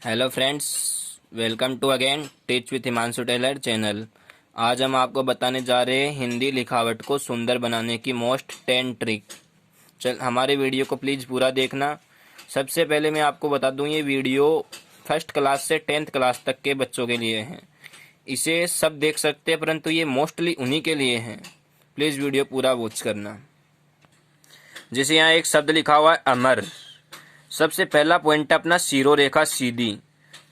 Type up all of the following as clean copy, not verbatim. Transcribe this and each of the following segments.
Hello friends, welcome to again teach with Himanshu Taylor channel. आज हम आपको बताने जा रहे हैं हिंदी लिखावट को सुंदर बनाने की मोस्ट 10 ट्रिक। हमारे वीडियो को प्लीज़ पूरा देखना। सबसे पहले मैं आपको बता दूं, ये वीडियो फर्स्ट क्लास से 10th क्लास तक के बच्चों के लिए है। इसे सब देख सकते हैं, परंतु ये मोस्टली उन्हीं के लिए है। प्लीज़ वीडियो पूरा वॉच करना। जैसे यहाँ एक शब्द लिखा हुआ है अमर। सबसे पहला पॉइंट अपना सीरो रेखा सीधी।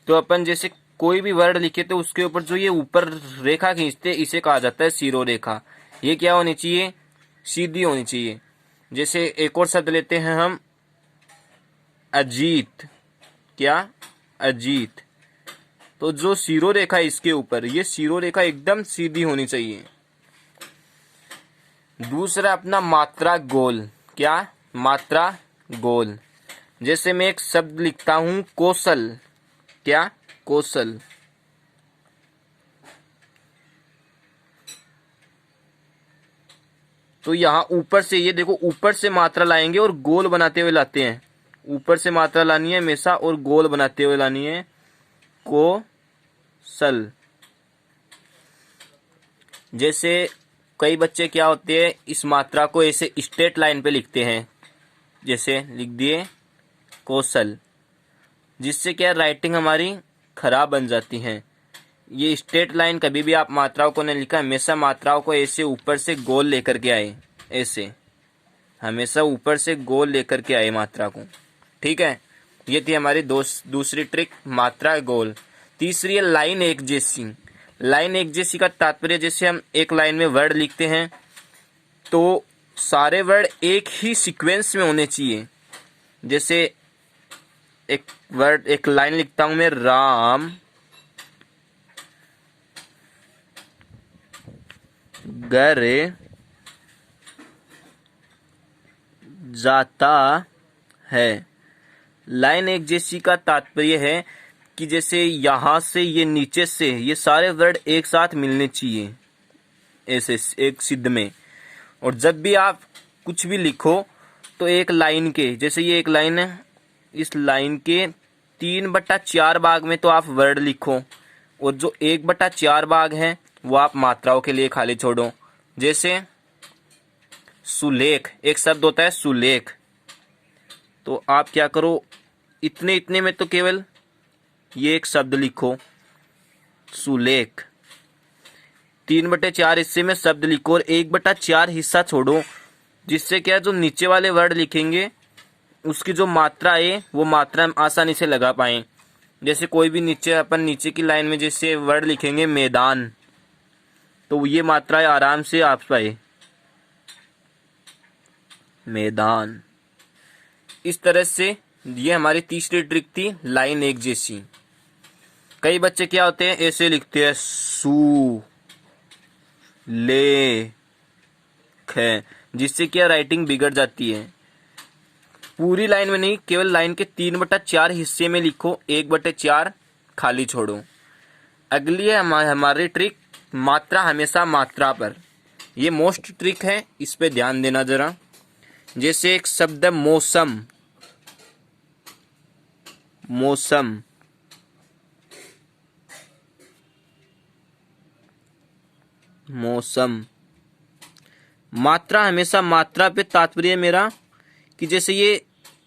तो अपन जैसे कोई भी वर्ड लिखे तो उसके ऊपर जो ये ऊपर रेखा खींचते इसे कहा जाता है सीरो रेखा। ये क्या होनी चाहिए? सीधी होनी चाहिए। जैसे एक और शब्द लेते हैं हम अजीत। क्या? अजीत। तो जो सीरो रेखा इसके ऊपर, ये सीरो रेखा एकदम सीधी होनी चाहिए। दूसरा अपना मात्रा गोल। क्या? मात्रा गोल। जैसे मैं एक शब्द लिखता हूं कौशल। क्या? कौशल। तो यहां ऊपर से ये देखो, ऊपर से मात्रा लाएंगे और गोल बनाते हुए लाते हैं। ऊपर से मात्रा लानी है हमेशा और गोल बनाते हुए लानी है। कौशल। जैसे कई बच्चे क्या होते हैं, इस मात्रा को ऐसे स्ट्रेट लाइन पे लिखते हैं। जैसे लिख दिए कौशल, जिससे क्या राइटिंग हमारी खराब बन जाती है। ये स्ट्रेट लाइन कभी भी आप मात्राओं को नहीं लिखा, हमेशा मात्राओं को ऐसे ऊपर से गोल लेकर के आए। ऐसे हमेशा ऊपर से गोल लेकर के आए मात्रा को। ठीक है, ये थी हमारी दूसरी ट्रिक, मात्रा गोल। तीसरी है लाइन एक जैसी। लाइन एक जैसी का तात्पर्य, जैसे हम एक लाइन में वर्ड लिखते हैं तो सारे वर्ड एक ही सीक्वेंस में होने चाहिए। जैसे एक लाइन लिखता हूं मैं, राम घर जाता है। लाइन एक जैसी का तात्पर्य है कि जैसे यहां से ये नीचे से ये सारे वर्ड एक साथ मिलने चाहिए, ऐसे एक सिद्ध में। और जब भी आप कुछ भी लिखो तो एक लाइन के, जैसे ये एक लाइन है, इस लाइन के 3/4 भाग में तो आप वर्ड लिखो, और जो 1/4 भाग है वो आप मात्राओं के लिए खाली छोड़ो। जैसे सुलेख, एक शब्द होता है सुलेख, तो आप क्या करो, इतने इतने में तो केवल ये एक शब्द लिखो सुलेख। 3/4 हिस्से में शब्द लिखो और 1/4 हिस्सा छोड़ो, जिससे क्या जो नीचे वाले वर्ड लिखेंगे उसकी जो मात्रा है वो मात्रा हम आसानी से लगा पाए। जैसे कोई भी नीचे की लाइन में जैसे वर्ड लिखेंगे मैदान, तो ये मात्रा आराम से आप पाए, मैदान। इस तरह से ये हमारी तीसरी ट्रिक थी, लाइन एक जैसी। कई बच्चे क्या होते हैं, ऐसे लिखते हैं सू ले ख, जिससे क्या राइटिंग बिगड़ जाती है। पूरी लाइन में नहीं, केवल लाइन के 3/4 हिस्से में लिखो, 1/4 खाली छोड़ो। अगली है हमारी ट्रिक, मात्रा हमेशा मात्रा पर। ये मोस्ट ट्रिक है, इस पे ध्यान देना जरा। जैसे एक शब्द है मौसम। मौसम, मौसम। मात्रा हमेशा मात्रा पे तात्पर्य मेरा कि जैसे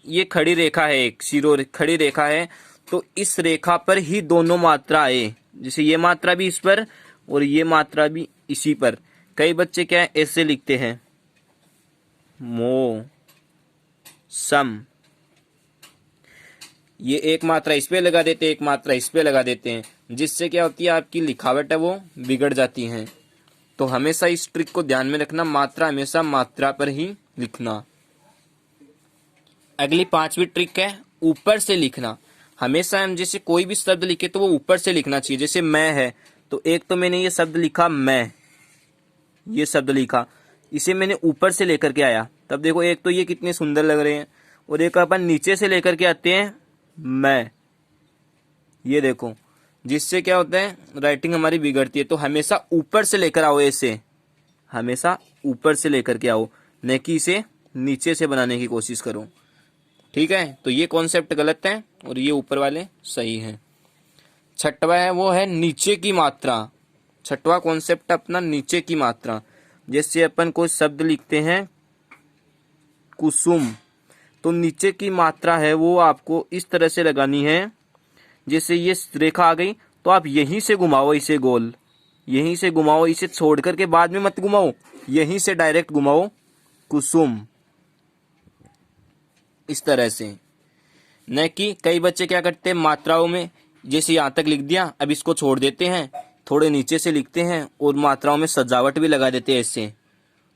ये खड़ी रेखा है, एक सीरो खड़ी रेखा है, तो इस रेखा पर ही दोनों मात्रा आए। जैसे ये मात्रा भी इस पर और ये मात्रा भी इसी पर। कई बच्चे क्या है, ऐसे लिखते हैं मो सम, ये एक मात्रा इस पे लगा देते हैं, एक मात्रा इस पे लगा देते हैं, जिससे क्या होती है आपकी लिखावट है वो बिगड़ जाती है। तो हमेशा इस ट्रिक को ध्यान में रखना, मात्रा हमेशा मात्रा पर ही लिखना। अगली 5वीं ट्रिक है ऊपर से लिखना। हमेशा हम जैसे कोई भी शब्द लिखे तो वो ऊपर से लिखना चाहिए। जैसे मैं है, तो एक तो मैंने ये शब्द लिखा मैं, ये शब्द लिखा, इसे मैंने ऊपर से लेकर के आया, तब देखो एक तो ये कितने सुंदर लग रहे हैं, और एक अपन नीचे से लेकर के आते हैं मैं, ये देखो, जिससे क्या होता है राइटिंग हमारी बिगड़ती है। तो हमेशा ऊपर से लेकर आओ, ऐसे हमेशा ऊपर से लेकर के आओ, न कि इसे नीचे से बनाने की कोशिश करो। ठीक है, तो ये कॉन्सेप्ट गलत है और ये ऊपर वाले सही है। छठवा है वो है नीचे की मात्रा। छठवा कॉन्सेप्ट अपना नीचे की मात्रा। जैसे अपन कोई शब्द लिखते हैं कुसुम, तो नीचे की मात्रा है वो आपको इस तरह से लगानी है। जैसे ये रेखा आ गई तो आप यहीं से घुमाओ इसे गोल, यहीं से घुमाओ, इसे छोड़ करके बाद में मत घुमाओ, यहीं से डायरेक्ट घुमाओ कुसुम, इस तरह से। न कि कई बच्चे क्या करते हैं मात्राओं में, जैसे यहाँ तक लिख दिया अब इसको छोड़ देते हैं, थोड़े नीचे से लिखते हैं और मात्राओं में सजावट भी लगा देते हैं ऐसे।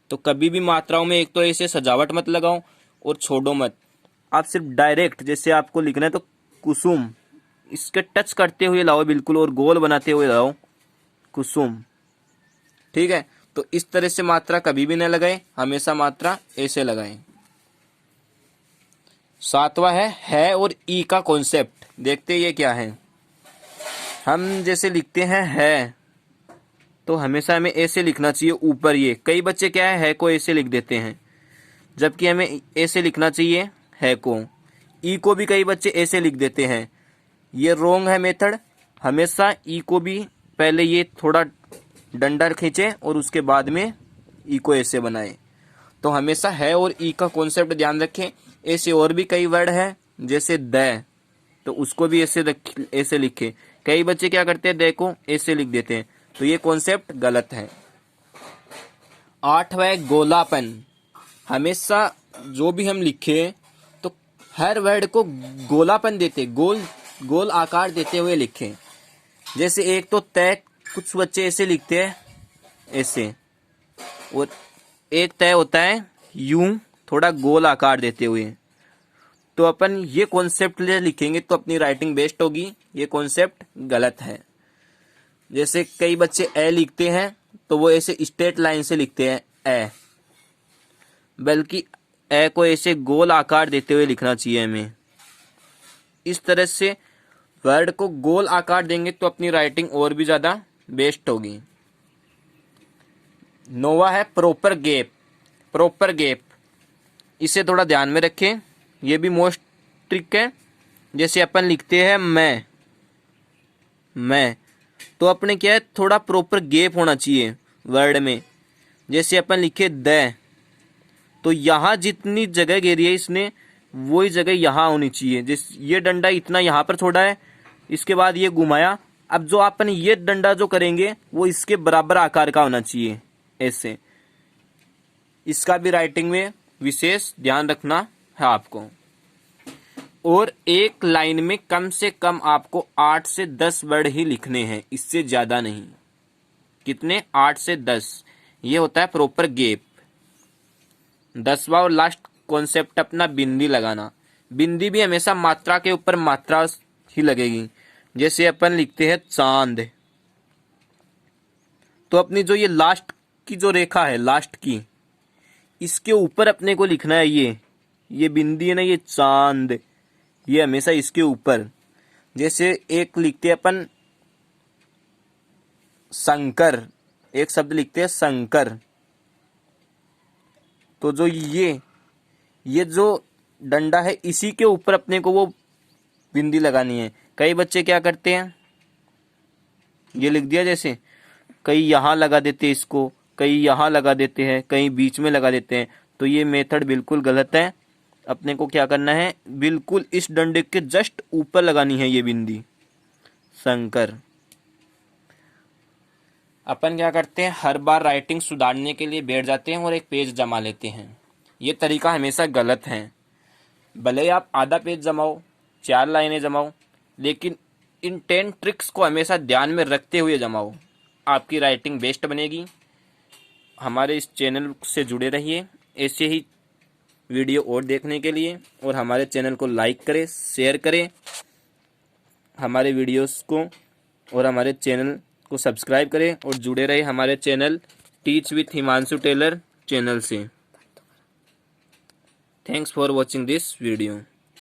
तो कभी भी मात्राओं में एक तो ऐसे सजावट मत लगाओ और छोड़ो मत, आप सिर्फ डायरेक्ट जैसे आपको लिखना है तो कुसुम इसके टच करते हुए लाओ बिल्कुल, और गोल बनाते हुए लाओ कुसुम। ठीक है, तो इस तरह से मात्रा कभी भी न लगाए, हमेशा मात्रा ऐसे लगाएं। सातवां है और ई का कॉन्सेप्ट। देखते ये क्या है। हम जैसे लिखते हैं है तो हमेशा हमें ऐसे लिखना चाहिए ऊपर। ये कई बच्चे क्या है को ऐसे लिख देते हैं, जबकि हमें ऐसे लिखना चाहिए है को। ई को भी कई बच्चे ऐसे लिख देते हैं, ये रॉन्ग है मेथड। हमेशा ई को भी पहले ये थोड़ा डंडा खींचे और उसके बाद में ई को ऐसे बनाए। तो हमेशा है और ई का कॉन्सेप्ट ध्यान रखें। ऐसे और भी कई वर्ड है जैसे द, तो उसको भी ऐसे लिखे। कई बच्चे क्या करते हैं द को ऐसे लिख देते हैं, तो ये कॉन्सेप्ट गलत है। आठवां है गोलापन। हमेशा जो भी हम लिखे तो हर वर्ड को गोलापन देते, गोल आकार देते हुए लिखें। जैसे एक तो तय, कुछ बच्चे ऐसे लिखते हैं ऐसे, और एक तय होता है यूं थोड़ा गोल आकार देते हुए। तो अपन ये कॉन्सेप्ट ले लिखेंगे तो अपनी राइटिंग बेस्ट होगी। ये कॉन्सेप्ट गलत है। जैसे कई बच्चे ए लिखते हैं तो वो ऐसे स्ट्रेट लाइन से लिखते हैं ए, बल्कि ए को ऐसे गोल आकार देते हुए लिखना चाहिए हमें। इस तरह से वर्ड को गोल आकार देंगे तो अपनी राइटिंग और भी ज्यादा बेस्ट होगी। नौवां है प्रॉपर गैप। प्रॉपर गैप, इसे थोड़ा ध्यान में रखें, ये भी मोस्ट ट्रिक है। जैसे अपन लिखते हैं मैं, तो अपने क्या है थोड़ा प्रॉपर गैप होना चाहिए वर्ड में। जैसे अपन लिखे द, तो यहाँ जितनी जगह घेरी है इसने वही जगह यहाँ होनी चाहिए। जैसे ये डंडा इतना यहाँ पर छोड़ा है, इसके बाद ये घुमाया, अब जो अपन ये डंडा जो करेंगे वो इसके बराबर आकार का होना चाहिए ऐसे। इसका भी राइटिंग में विशेष ध्यान रखना है आपको। और एक लाइन में कम से कम आपको 8 से 10 वर्ड ही लिखने हैं, इससे ज्यादा नहीं। कितने? 8 से 10। ये होता है प्रॉपर गैप। 10वां और लास्ट कॉन्सेप्ट अपना बिंदी लगाना। बिंदी भी हमेशा मात्रा के ऊपर मात्रा ही लगेगी। जैसे अपन लिखते हैं चांद, तो अपनी जो ये लास्ट की जो रेखा है लास्ट की, इसके ऊपर अपने को लिखना है ये बिंदी है ना, ये चांद, ये हमेशा इसके ऊपर। जैसे एक लिखते हैं अपन शंकर, एक शब्द लिखते हैं शंकर, तो जो ये जो डंडा है इसी के ऊपर अपने को वो बिंदी लगानी है। कई बच्चे क्या करते हैं, ये लिख दिया जैसे, कई यहाँ लगा देते हैं इसको, कई यहाँ लगा देते हैं, कहीं बीच में लगा देते हैं। तो ये मेथड बिल्कुल गलत है। अपने को क्या करना है, बिल्कुल इस डंडे के जस्ट ऊपर लगानी है ये बिंदी शंकर। अपन क्या करते हैं, हर बार राइटिंग सुधारने के लिए बैठ जाते हैं और एक पेज जमा लेते हैं। ये तरीका हमेशा गलत है। भले ही आप आधा पेज जमाओ, 4 लाइनें जमाओ, लेकिन इन 10 ट्रिक्स को हमेशा ध्यान में रखते हुए जमाओ, आपकी राइटिंग बेस्ट बनेगी। हमारे इस चैनल से जुड़े रहिए ऐसे ही वीडियो और देखने के लिए, और हमारे चैनल को लाइक करें, शेयर करें हमारे वीडियोस को, और हमारे चैनल को सब्सक्राइब करें और जुड़े रहे हमारे channel teach with Himanshu Taylor channel से। Thanks for watching this video.